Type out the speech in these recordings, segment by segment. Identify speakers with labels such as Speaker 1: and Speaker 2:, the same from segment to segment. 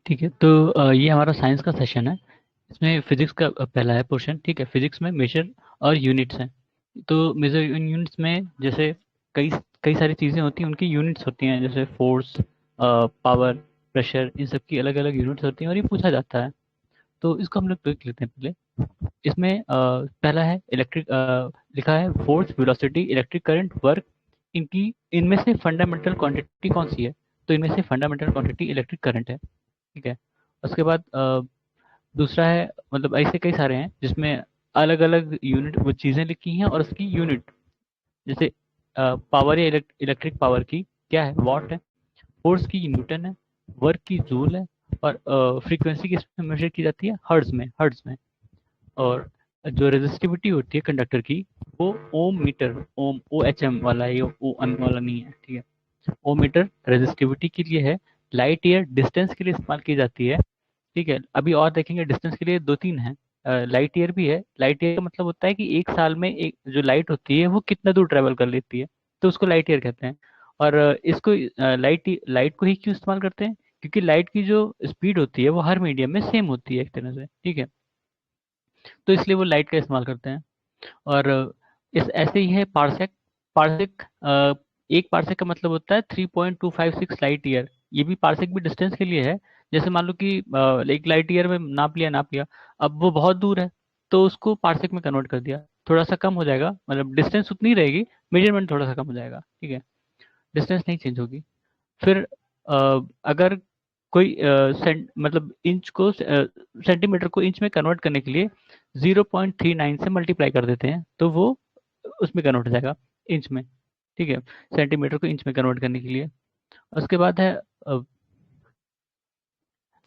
Speaker 1: ठीक है, तो ये हमारा साइंस का सेशन है। इसमें फिजिक्स का पहला है पोर्शन। ठीक है, फिजिक्स में मेजर और यूनिट्स हैं। तो मेजर यूनिट्स में जैसे कई कई सारी चीज़ें होती हैं, उनकी यूनिट्स होती हैं, जैसे फोर्स, पावर, प्रेशर, इन सब की अलग अलग यूनिट्स होती हैं और ये पूछा जाता है। तो इसको हम लोग देख लेते हैं पहले। इसमें पहला है इलेक्ट्रिक, लिखा है force, velocity, electric current, work. इनकी इनमें से फंडामेंटल क्वांटिटी कौन सी है? तो इनमें से फंडामेंटल क्वांटिटी इलेक्ट्रिक करंट है। ठीक है। उसके बाद दूसरा है, मतलब ऐसे कई सारे हैं जिसमें अलग अलग यूनिट वो चीज़ें लिखी हैं और उसकी यूनिट, जैसे पावर या इलेक्ट्रिक पावर की क्या है? वॉट है। फोर्स की न्यूटन है। वर्क की जूल है। और फ्रीक्वेंसी की इसमें मेजर की जाती है हर्ट्ज में। और जो रेजिस्टिविटी होती है कंडक्टर की, वो ओम मीटर, ओम ओ एच एम वाला है, ये ओ एम वाला नहीं है। ठीक है। ओम मीटर रेजिस्टिविटी के लिए है। लाइट ईयर डिस्टेंस के लिए इस्तेमाल की जाती है। ठीक है, अभी और देखेंगे डिस्टेंस के लिए दो तीन है। लाइट ईयर भी है। लाइट ईयर का मतलब होता है कि एक साल में एक जो लाइट होती है वो कितना दूर ट्रेवल कर लेती है, तो उसको लाइट ईयर कहते हैं। और इसको लाइट लाइट को ही क्यों इस्तेमाल करते हैं? क्योंकि लाइट की जो स्पीड होती है वो हर मीडियम में सेम होती है एक तरह से। ठीक है, तो इसलिए वो लाइट का इस्तेमाल करते हैं। और इस ऐसे ही है पार्सेक। पार्सेक, एक पार्सेक का मतलब होता है 3.256 लाइट ईयर। ये भी पार्सेक भी डिस्टेंस के लिए है। जैसे मान लो कि एक लाइट ईयर में नाप लिया, अब वो बहुत दूर है, तो उसको पार्सेक में कन्वर्ट कर दिया, थोड़ा सा कम हो जाएगा, मतलब डिस्टेंस उतनी रहेगी, मेजरमेंट थोड़ा सा कम हो जाएगा। ठीक है, डिस्टेंस नहीं चेंज होगी। फिर अगर कोई मतलब इंच को सेंटीमीटर को इंच में कन्वर्ट करने के लिए 0.39 से मल्टीप्लाई कर देते हैं, तो वो उसमें कन्वर्ट हो जाएगा इंच में। ठीक है, सेंटीमीटर को इंच में कन्वर्ट करने के लिए। उसके बाद है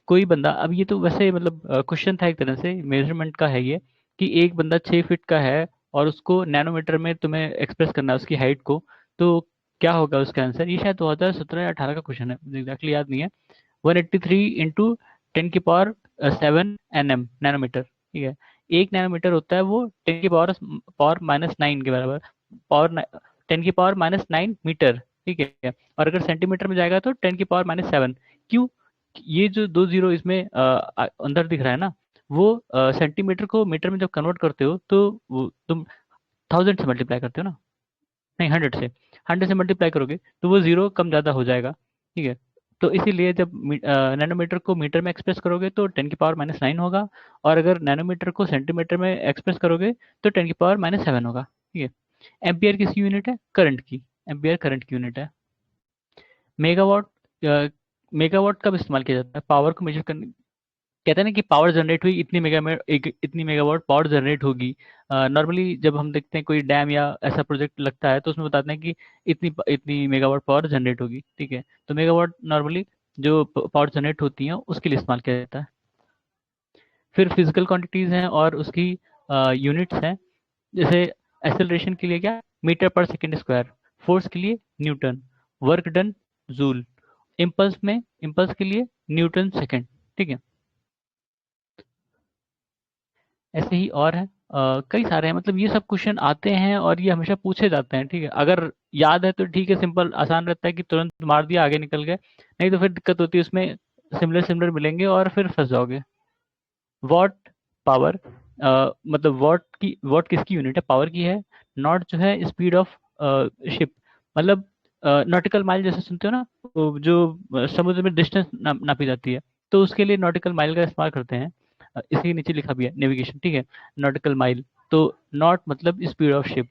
Speaker 1: कोई बंदा, अब ये तो वैसे मतलब क्वेश्चन था एक तरह से, मेजरमेंट का है ये, कि एक बंदा 6 फीट का है और उसको नैनोमीटर में तुम्हें एक्सप्रेस करना है उसकी हाइट को, तो क्या होगा उसका आंसर? ये शायद 2017 या 18 का क्वेश्चन है, मुझे एग्जैक्टली याद नहीं है। 183 इंटू 10 की पावर 7 nm, नैनोमीटर। ठीक है, एक नैनोमीटर होता है वो 10 की पावर -9 के बराबर, पावर 10 की पावर -9 मीटर। ठीक है, और अगर सेंटीमीटर में जाएगा तो 10 की पावर -7। क्यों? ये जो दो जीरो इसमें अंदर दिख रहा है ना, वो सेंटीमीटर को मीटर में जब कन्वर्ट करते हो तो वो तुम 1000 से मल्टीप्लाई करते हो ना, नहीं 100 से मल्टीप्लाई करोगे तो वो जीरो कम ज़्यादा हो जाएगा। ठीक है, तो इसीलिए जब नैनोमीटर को मीटर में एक्सप्रेस करोगे तो 10 की पावर -9 होगा, और अगर नैनोमीटर को सेंटीमीटर में एक्सप्रेस करोगे तो 10 की पावर -7 होगा। ठीक है। एम्पियर किसकी यूनिट है? करंट की। एम्पियर करंट की यूनिट है। मेगावाट, मेगावाट कब इस्तेमाल किया जाता है? पावर को मेजर करने, कहते हैं ना कि पावर जनरेट हुई इतनी मेगा में, एक इतनी मेगावाट पावर जनरेट होगी। नॉर्मली जब हम देखते हैं कोई डैम या ऐसा प्रोजेक्ट लगता है तो उसमें बताते हैं कि इतनी इतनी मेगावाट पावर जनरेट होगी। ठीक है, तो मेगावाट नॉर्मली जो पावर जनरेट होती है उसके लिए इस्तेमाल किया जाता है। फिर फिजिकल क्वांटिटीज हैं और उसकी यूनिट्स हैं। जैसे एक्सेलरेशन के लिए क्या? मीटर पर सेकेंड स्क्वायर। फोर्स के लिए Newton. Work done, joule. Impulse के लिए न्यूटन सेकेंड। ठीक है, ऐसे ही और है, कई सारे हैं, मतलब ये सब क्वेश्चन आते हैं और ये हमेशा पूछे जाते हैं। ठीक है, अगर याद है तो ठीक है, सिंपल आसान रहता है कि तुरंत मार दिया आगे निकल गए, नहीं तो फिर दिक्कत होती है उसमें, सिमिलर सिमिलर मिलेंगे और फिर फंस जाओगे। वॉट, पावर, मतलब वॉट किसकी यूनिट है? पावर की है। नॉट जो है स्पीड ऑफ शिप, मतलब नॉटिकल माइल जैसे सुनते हो ना, वो जो समुद्र में डिस्टेंस नापी जाती है, तो उसके लिए नॉटिकल माइल का इस्तेमाल करते हैं। इसी के नीचे लिखा भी है नेविगेशन। ठीक है, नॉटिकल माइल। तो नॉट मतलब स्पीड ऑफ शिप।